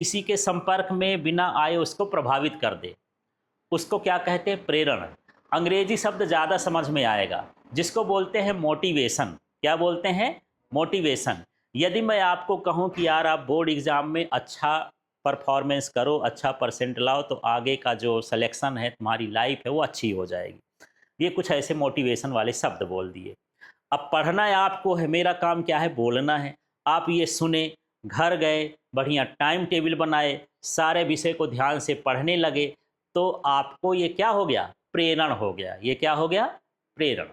किसी के संपर्क में बिना आए उसको प्रभावित कर दे, उसको क्या कहते हैं? प्रेरण। अंग्रेजी शब्द ज़्यादा समझ में आएगा, जिसको बोलते हैं मोटिवेशन। क्या बोलते हैं? मोटिवेशन। यदि मैं आपको कहूँ कि यार आप बोर्ड एग्ज़ाम में अच्छा परफॉर्मेंस करो, अच्छा परसेंट लाओ, तो आगे का जो सिलेक्शन है, तुम्हारी लाइफ है, वो अच्छी हो जाएगी। ये कुछ ऐसे मोटिवेशन वाले शब्द बोल दिए। अब पढ़ना है आपको है, मेरा काम क्या है? बोलना है। आप ये सुने, घर गए, बढ़िया टाइम टेबल बनाए, सारे विषय को ध्यान से पढ़ने लगे, तो आपको ये क्या हो गया? प्रेरण हो गया। ये क्या हो गया? प्रेरण।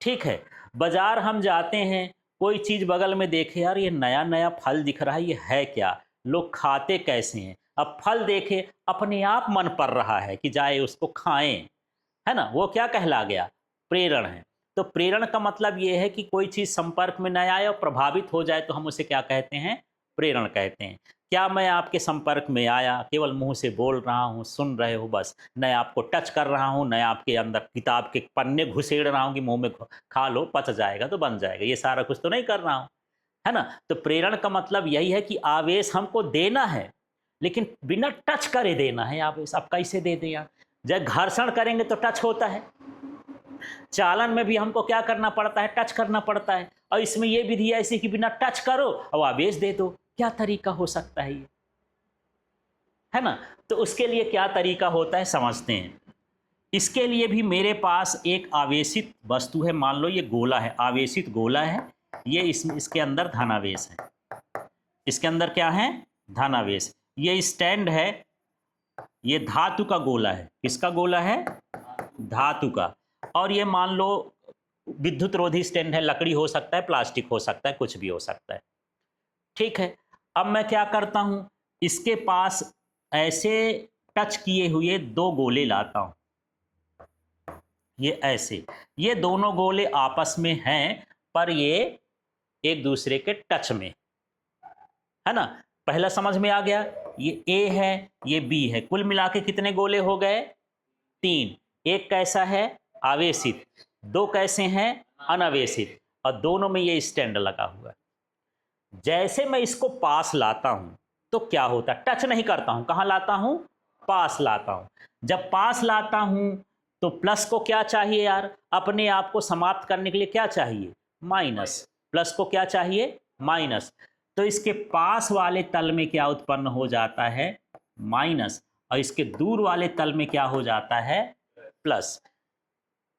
ठीक है। बाजार हम जाते हैं, कोई चीज़ बगल में देखे, यार ये नया नया फल दिख रहा है, ये है क्या? लोग खाते कैसे हैं? अब फल देखे, अपने आप मन पड़ रहा है कि जाए उसको खाएं, है ना? वो क्या कहला गया? प्रेरण है। तो प्रेरण का मतलब ये है कि कोई चीज़ संपर्क में न आए और प्रभावित हो जाए, तो हम उसे क्या कहते हैं? प्रेरण कहते हैं। क्या मैं आपके संपर्क में आया, केवल मुंह से बोल रहा हूँ, सुन रहे हो बस, न आपको टच कर रहा हूँ, न आपके अंदर किताब के पन्ने घुसेड़ रहा हूँ कि मुंह में खा लो, पच जाएगा तो बन जाएगा, ये सारा कुछ तो नहीं कर रहा हूँ, है ना? तो प्रेरण का मतलब यही है कि आवेश हमको देना है, लेकिन बिना टच करे देना है आवेश। आप कैसे दे दें यार? जब घर्षण करेंगे तो टच होता है, चालन में भी हमको क्या करना पड़ता है? टच करना पड़ता है। और इसमें ये विधि ऐसी कि बिना टच करो और आवेश दे दो। क्या तरीका हो सकता है ये? है ना? तो उसके लिए क्या तरीका होता है समझते हैं। इसके लिए भी मेरे पास एक आवेशित वस्तु है, मान लो ये गोला है, आवेशित गोला है, ये इसके अंदर धनावेश है, इसके अंदर क्या है? धनावेश। ये स्टैंड है, ये धातु का गोला है। किसका गोला है? धातु का। और ये मान लो विद्युत रोधी स्टैंड है, लकड़ी हो सकता है, प्लास्टिक हो सकता है, कुछ भी हो सकता है। ठीक है। अब मैं क्या करता हूं, इसके पास ऐसे टच किए हुए दो गोले लाता हूं, ये ऐसे, ये दोनों गोले आपस में हैं, पर ये एक दूसरे के टच में, है ना? पहला समझ में आ गया। ये ए है, ये बी है, कुल मिला के कितने गोले हो गए? 3। एक कैसा है? आवेशित। दो कैसे हैं? अनावेशित। और दोनों में ये स्टैंड लगा हुआ है। जैसे मैं इसको पास लाता हूं तो क्या होता है? टच नहीं करता हूं, कहां लाता हूं? पास लाता हूं। जब पास लाता हूं तो प्लस को क्या चाहिए यार? अपने आप को समाप्त करने के लिए क्या चाहिए? माइनस। प्लस को क्या चाहिए? माइनस। तो इसके पास वाले तल में क्या उत्पन्न हो जाता है? माइनस। और इसके दूर वाले तल में क्या हो जाता है? प्लस।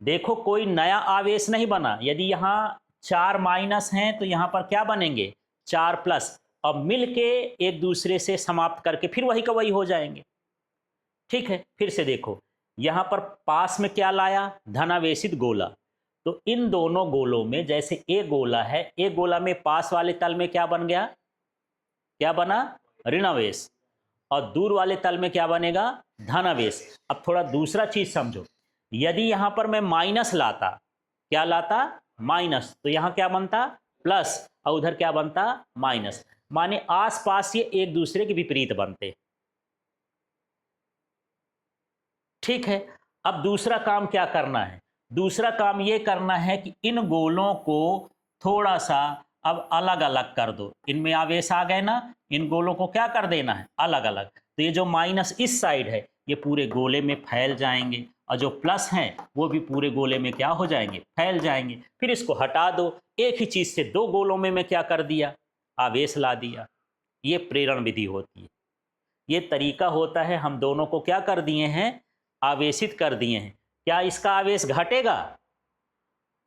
देखो कोई नया आवेश नहीं बना। यदि यहाँ 4 माइनस हैं तो यहाँ पर क्या बनेंगे? 4 प्लस, और मिलके एक दूसरे से समाप्त करके फिर वही का वही हो जाएंगे। ठीक है, फिर से देखो, यहाँ पर पास में क्या लाया? धनावेशित गोला। तो इन दोनों गोलों में जैसे एक गोला है, एक गोला में पास वाले तल में क्या बन गया? क्या बना? ऋणावेश। और दूर वाले तल में क्या बनेगा? धनावेश। अब थोड़ा दूसरा चीज समझो, यदि यहां पर मैं माइनस लाता, क्या लाता? माइनस, तो यहां क्या बनता? प्लस, और उधर क्या बनता? माइनस। माने आसपास ये एक दूसरे के विपरीत बनते। ठीक है। अब दूसरा काम क्या करना है? दूसरा काम ये करना है कि इन गोलों को थोड़ा सा अब अलग अलग कर दो। इनमें आवेश आ गए ना, इन गोलों को क्या कर देना है? अलग अलग। तो ये जो माइनस इस साइड है, ये पूरे गोले में फैल जाएंगे, और जो प्लस हैं वो भी पूरे गोले में क्या हो जाएंगे? फैल जाएंगे। फिर इसको हटा दो, एक ही चीज से दो गोलों में मैं क्या कर दिया? आवेश ला दिया। ये प्रेरण विधि होती है। ये तरीका होता है, हम दोनों को क्या कर दिए हैं? आवेशित कर दिए हैं। क्या इसका आवेश घटेगा?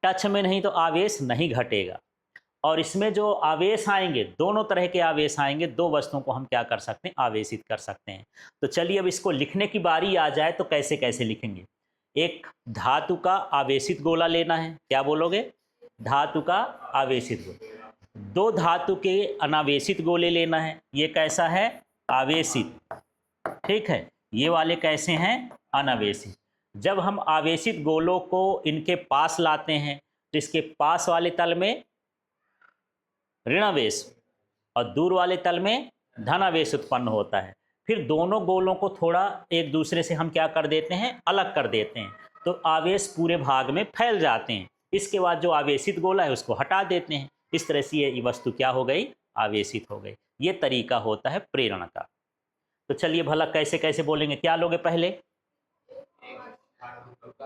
टच में नहीं तो आवेश नहीं घटेगा। और इसमें जो आवेश आएंगे, दोनों तरह के आवेश आएंगे, दो वस्तुओं को हम क्या कर सकते हैं? आवेशित कर सकते हैं। तो चलिए अब इसको लिखने की बारी आ जाए तो कैसे कैसे लिखेंगे। एक धातु का आवेशित गोला लेना है, क्या बोलोगे? धातु का आवेशित गोला। दो धातु के अनावेशित गोले लेना है, ये कैसा है? आवेशित। ठीक है, ये वाले कैसे हैं? अनावेशित। जब हम आवेशित गोलों को इनके पास लाते हैं तो इसके पास वाले तल में ऋणावेश और दूर वाले तल में धनावेश उत्पन्न होता है। फिर दोनों गोलों को थोड़ा एक दूसरे से हम क्या कर देते हैं? अलग कर देते हैं, तो आवेश पूरे भाग में फैल जाते हैं। इसके बाद जो आवेशित गोला है उसको हटा देते हैं। इस तरह से ये वस्तु क्या हो गई? आवेशित हो गई। ये तरीका होता है प्रेरण का। तो चलिए भला कैसे कैसे बोलेंगे, क्या लोगे पहले?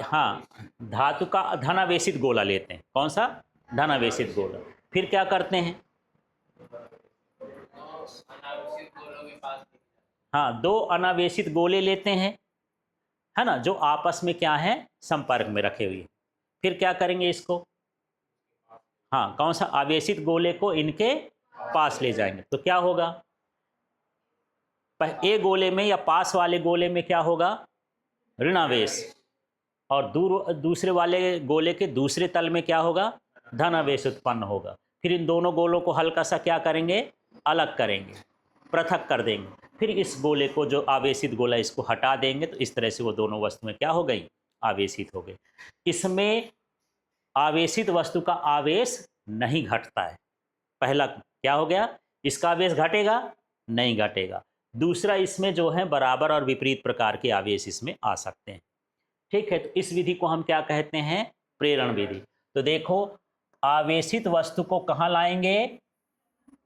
हाँ, धातु का धनावेशित गोला लेते हैं। कौन सा? धनावेशित गोला। फिर क्या करते हैं? हाँ, दो अनावेशित गोले लेते हैं, है ना, जो आपस में क्या है, संपर्क में रखे हुए। फिर क्या करेंगे इसको? हाँ, कौन सा? आवेशित गोले को इनके पास ले जाएंगे तो क्या होगा? ए गोले में या पास वाले गोले में क्या होगा? ऋणावेश। और दूसरे वाले गोले के दूसरे तल में क्या होगा? धनावेश उत्पन्न होगा। फिर इन दोनों गोलों को हल्का सा क्या करेंगे? अलग करेंगे, पृथक कर देंगे। फिर इस गोले को, जो आवेशित गोला, इसको हटा देंगे तो इस तरह से वो दोनों वस्तुएं क्या हो गई? आवेशित हो गई। इसमें आवेशित वस्तु का आवेश नहीं घटता है। पहला क्या हो गया? इसका आवेश घटेगा? नहीं घटेगा। दूसरा, इसमें जो है बराबर और विपरीत प्रकार के आवेश इसमें आ सकते हैं। ठीक है, तो इस विधि को हम क्या कहते हैं? प्रेरण विधि। तो देखो, आवेशित वस्तु को कहाँ लाएंगे?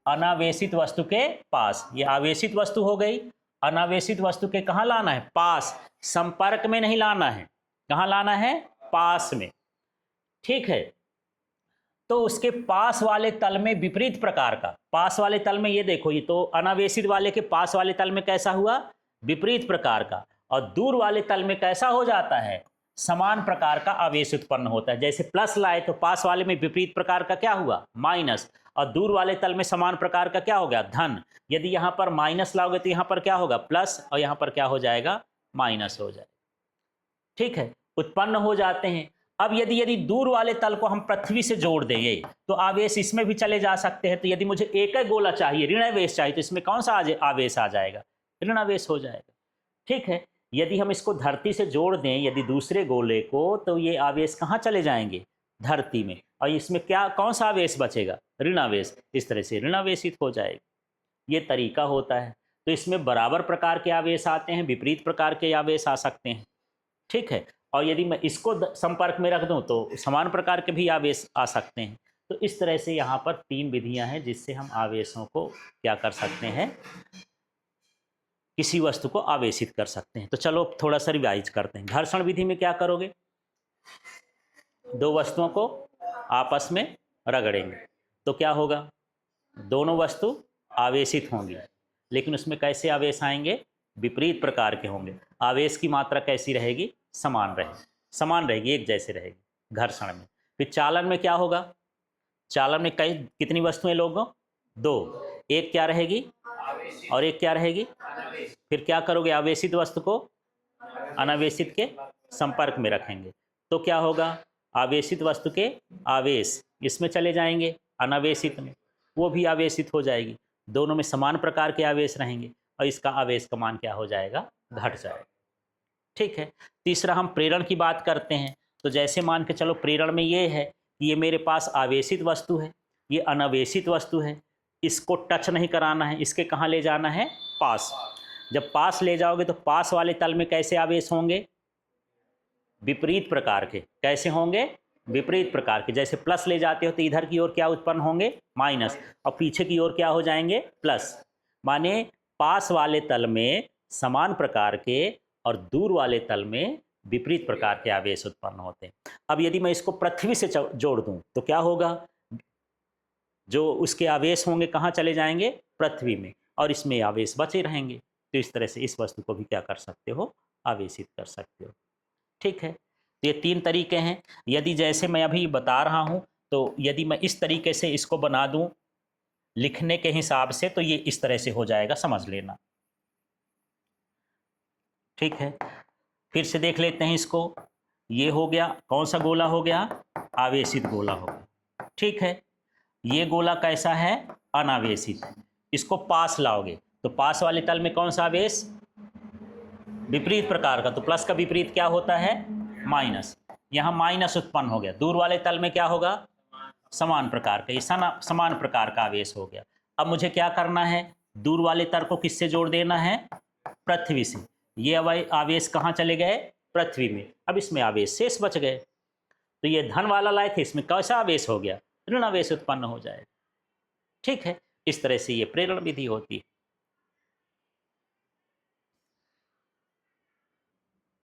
अनावेशित वस्तु के पास। ये आवेशित वस्तु हो गई। अनावेशित वस्तु के कहाँ लाना है? पास। संपर्क में नहीं लाना है। कहाँ लाना है? पास में। ठीक है, तो उसके पास वाले तल में विपरीत प्रकार का, पास वाले तल में ये देखो, ये तो अनावेशित वाले के पास वाले तल में कैसा हुआ? विपरीत प्रकार का। और दूर वाले तल में कैसा हो जाता है? समान प्रकार का आवेश उत्पन्न होता है। जैसे प्लस लाए तो पास वाले में विपरीत प्रकार का क्या हुआ? माइनस। और दूर वाले तल में समान प्रकार का क्या हो गया? धन। यदि यहाँ पर माइनस लाओगे तो यहाँ पर क्या होगा? प्लस। और यहाँ पर क्या हो जाएगा? माइनस हो जाएगा। ठीक है, उत्पन्न हो जाते हैं। अब यदि दूर वाले तल को हम पृथ्वी से जोड़ देंगे तो आवेश इसमें भी चले जा सकते हैं। तो यदि मुझे एक ही गोला चाहिए, ऋणावेश चाहिए, तो इसमें कौन सा आवेश आ जाएगा? ऋणावेश हो जाएगा। ठीक है, यदि हम इसको धरती से जोड़ दें, यदि दूसरे गोले को, तो ये आवेश कहाँ चले जाएंगे? धरती में। और इसमें क्या, कौन सा आवेश बचेगा? ऋणावेश। इस तरह से ऋणावेशित हो जाएगा। ये तरीका होता है। तो इसमें बराबर प्रकार के आवेश आते हैं, विपरीत प्रकार के आवेश आ सकते हैं। ठीक है, और यदि मैं इसको संपर्क में रख दूं तो समान प्रकार के भी आवेश आ सकते हैं। तो इस तरह से यहाँ पर 3 विधियां हैं जिससे हम आवेशों को क्या कर सकते हैं? किसी वस्तु को आवेशित कर सकते हैं। तो चलो थोड़ा सा रिवाइज करते हैं। घर्षण विधि में क्या करोगे? दो वस्तुओं को आपस में रगड़ेंगे तो क्या होगा? दोनों वस्तु आवेशित होंगी, लेकिन उसमें कैसे आवेश आएंगे? विपरीत प्रकार के होंगे। आवेश की मात्रा कैसी रहेगी? समान रहेगी, एक जैसे रहेगी घर्षण में। फिर चालन में क्या होगा? चालन में कितनी वस्तुएं लोगों? 2। एक क्या रहेगी और एक क्या रहेगी? फिर क्या करोगे? आवेशित वस्तु को अनावेशित के संपर्क में रखेंगे तो क्या होगा? आवेशित वस्तु के आवेश इसमें चले जाएंगे, अनावेशित में, वो भी आवेशित हो जाएगी। दोनों में समान प्रकार के आवेश रहेंगे और इसका आवेश का मान क्या हो जाएगा? घट जाएगा। ठीक है, तीसरा हम प्रेरण की बात करते हैं। तो जैसे मान के चलो, प्रेरण में ये है कि ये मेरे पास आवेशित वस्तु है, ये अनावेशित वस्तु है, इसको टच नहीं कराना है, इसके कहाँ ले जाना है? पास। जब पास ले जाओगे तो पास वाले तल में कैसे आवेश होंगे? विपरीत प्रकार के। कैसे होंगे? विपरीत प्रकार के। जैसे प्लस ले जाते हो तो इधर की ओर क्या उत्पन्न होंगे? माइनस। और पीछे की ओर क्या हो जाएंगे? प्लस। माने पास वाले तल में समान प्रकार के और दूर वाले तल में विपरीत प्रकार के आवेश उत्पन्न होते हैं। अब यदि मैं इसको पृथ्वी से जोड़ दूं तो क्या होगा? जो उसके आवेश होंगे कहाँ चले जाएंगे? पृथ्वी में, और इसमें आवेश बचे रहेंगे। तो इस तरह से इस वस्तु को भी क्या कर सकते हो? आवेशित कर सकते हो। ठीक है, तो ये 3 तरीके हैं। यदि जैसे मैं अभी बता रहा हूँ, तो यदि मैं इस तरीके से इसको बना दूं लिखने के हिसाब से, तो ये इस तरह से हो जाएगा, समझ लेना। ठीक है, फिर से देख लेते हैं इसको। ये हो गया, कौन सा गोला हो गया? आवेशित गोला हो गया। ठीक है, ये गोला कैसा है? अनावेशित। इसको पास लाओगे तो पास वाले तल में कौन सा आवेश? विपरीत प्रकार का। तो प्लस का विपरीत क्या होता है? माइनस। यहाँ माइनस उत्पन्न हो गया। दूर वाले तल में क्या होगा? समान प्रकार का। ये समान प्रकार का आवेश हो गया। अब मुझे क्या करना है? दूर वाले तल को किससे जोड़ देना है? पृथ्वी से। ये आवेश कहाँ चले गए? पृथ्वी में। अब इसमें आवेश शेष बच गए। तो ये धन वाला लाए थे, इसमें कैसा आवेश हो गया? ऋण आवेश उत्पन्न हो जाएगा। ठीक है, इस तरह से ये प्रेरण विधि होती है।